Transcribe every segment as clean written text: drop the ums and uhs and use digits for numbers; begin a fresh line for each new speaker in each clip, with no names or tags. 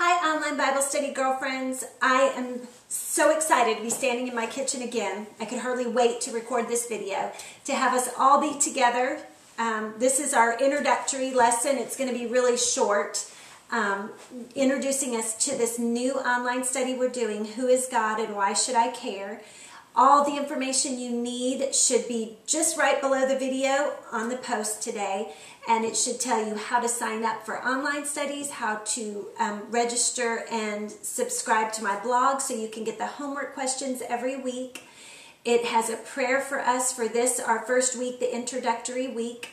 Hi, online Bible study girlfriends. I am so excited to be standing in my kitchen again. I can hardly wait to record this video, to have us all be together. This is our introductory lesson. It's going to be really short, introducing us to this new online study we're doing, Who is God and Why Should I Care? All the information you need should be just right below the video on the post today, and it should tell you how to sign up for online studies, how to register and subscribe to my blog so you can get the homework questions every week. It has a prayer for us for this, our first week, the introductory week,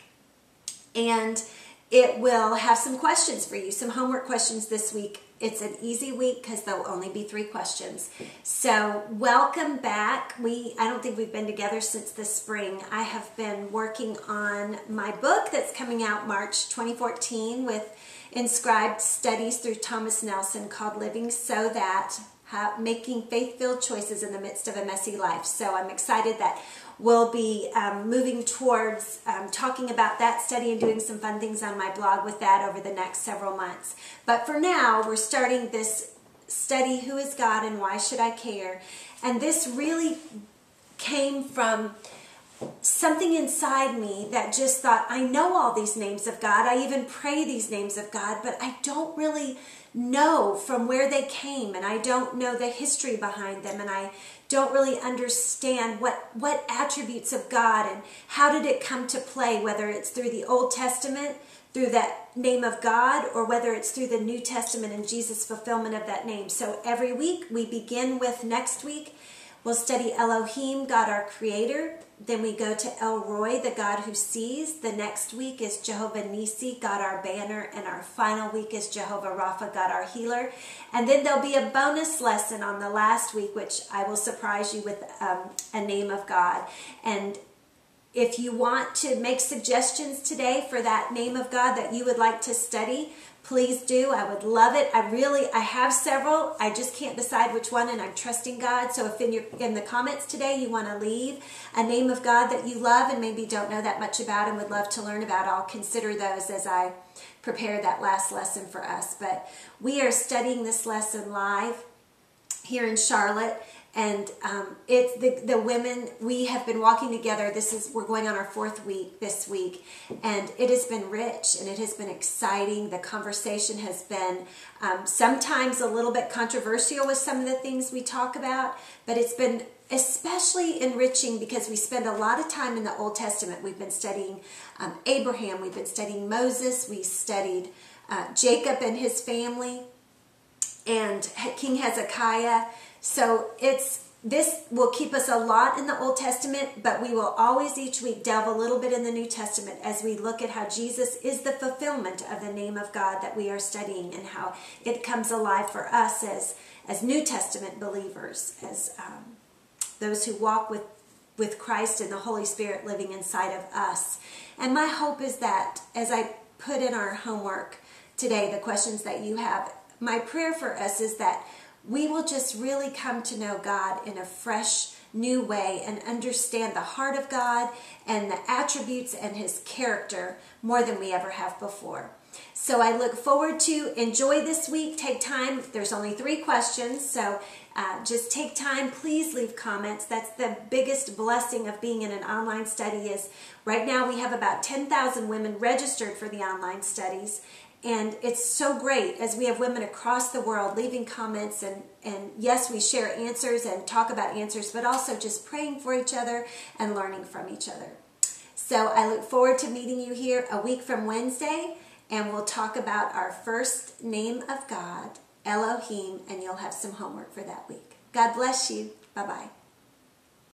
and it will have some questions for you, some homework questions this week. It's an easy week because there'll only be 3 questions. So welcome back. I don't think we've been together since the spring. I have been working on my book that's coming out March 2014 with inscribed studies through Thomas Nelson called Living So That, Making Faith-Filled Choices in the Midst of a Messy Life. So I'm excited that we'll be moving towards talking about that study and doing some fun things on my blog with that over the next several months. But for now, we're starting this study, Who is God and Why Should I Care? And this really came from something inside me that just thought, I know all these names of God. I even pray these names of God, but I don't really know from where they came, and I don't know the history behind them, and I don't really understand what attributes of God and how did it come to play, whether it's through the Old Testament, through that name of God, or whether it's through the New Testament and Jesus' fulfillment of that name. So every week we begin with, next week, we'll study Elohim, God our Creator. Then we go to El Roi, the God who sees. The next week is Jehovah Nissi, God our banner. And our final week is Jehovah Rapha, God our healer. And then there'll be a bonus lesson on the last week, which I will surprise you with a name of God. And if you want to make suggestions today for that name of God that you would like to study, please do. I would love it. I have several. I just can't decide which one, and I'm trusting God. So if in the comments today you want to leave a name of God that you love and maybe don't know that much about and would love to learn about, I'll consider those as I prepare that last lesson for us. But we are studying this lesson live here in Charlotte. And it's the women, we have been walking together. We're going on our 4th week this week, and it has been rich and it has been exciting. The conversation has been sometimes a little bit controversial with some of the things we talk about, but it's been especially enriching because we spend a lot of time in the Old Testament. We've been studying Abraham, we've been studying Moses, we studied Jacob and his family, and King Hezekiah. So this will keep us a lot in the Old Testament, but we will always each week delve a little bit in the New Testament as we look at how Jesus is the fulfillment of the name of God that we are studying and how it comes alive for us as New Testament believers, as those who walk with Christ and the Holy Spirit living inside of us. And my hope is that as I put in our homework today, the questions that you have, my prayer for us is that we will just really come to know God in a fresh, new way and understand the heart of God and the attributes and His character more than we ever have before. So I look forward to enjoy this week. Take time. There's only 3 questions, so just take time. Please leave comments. That's the biggest blessing of being in an online study is right now we have about 10,000 women registered for the online studies. And it's so great as we have women across the world leaving comments, and yes, we share answers and talk about answers, but also just praying for each other and learning from each other. So I look forward to meeting you here a week from Wednesday, and we'll talk about our first name of God, Elohim, and you'll have some homework for that week. God bless you. Bye-bye.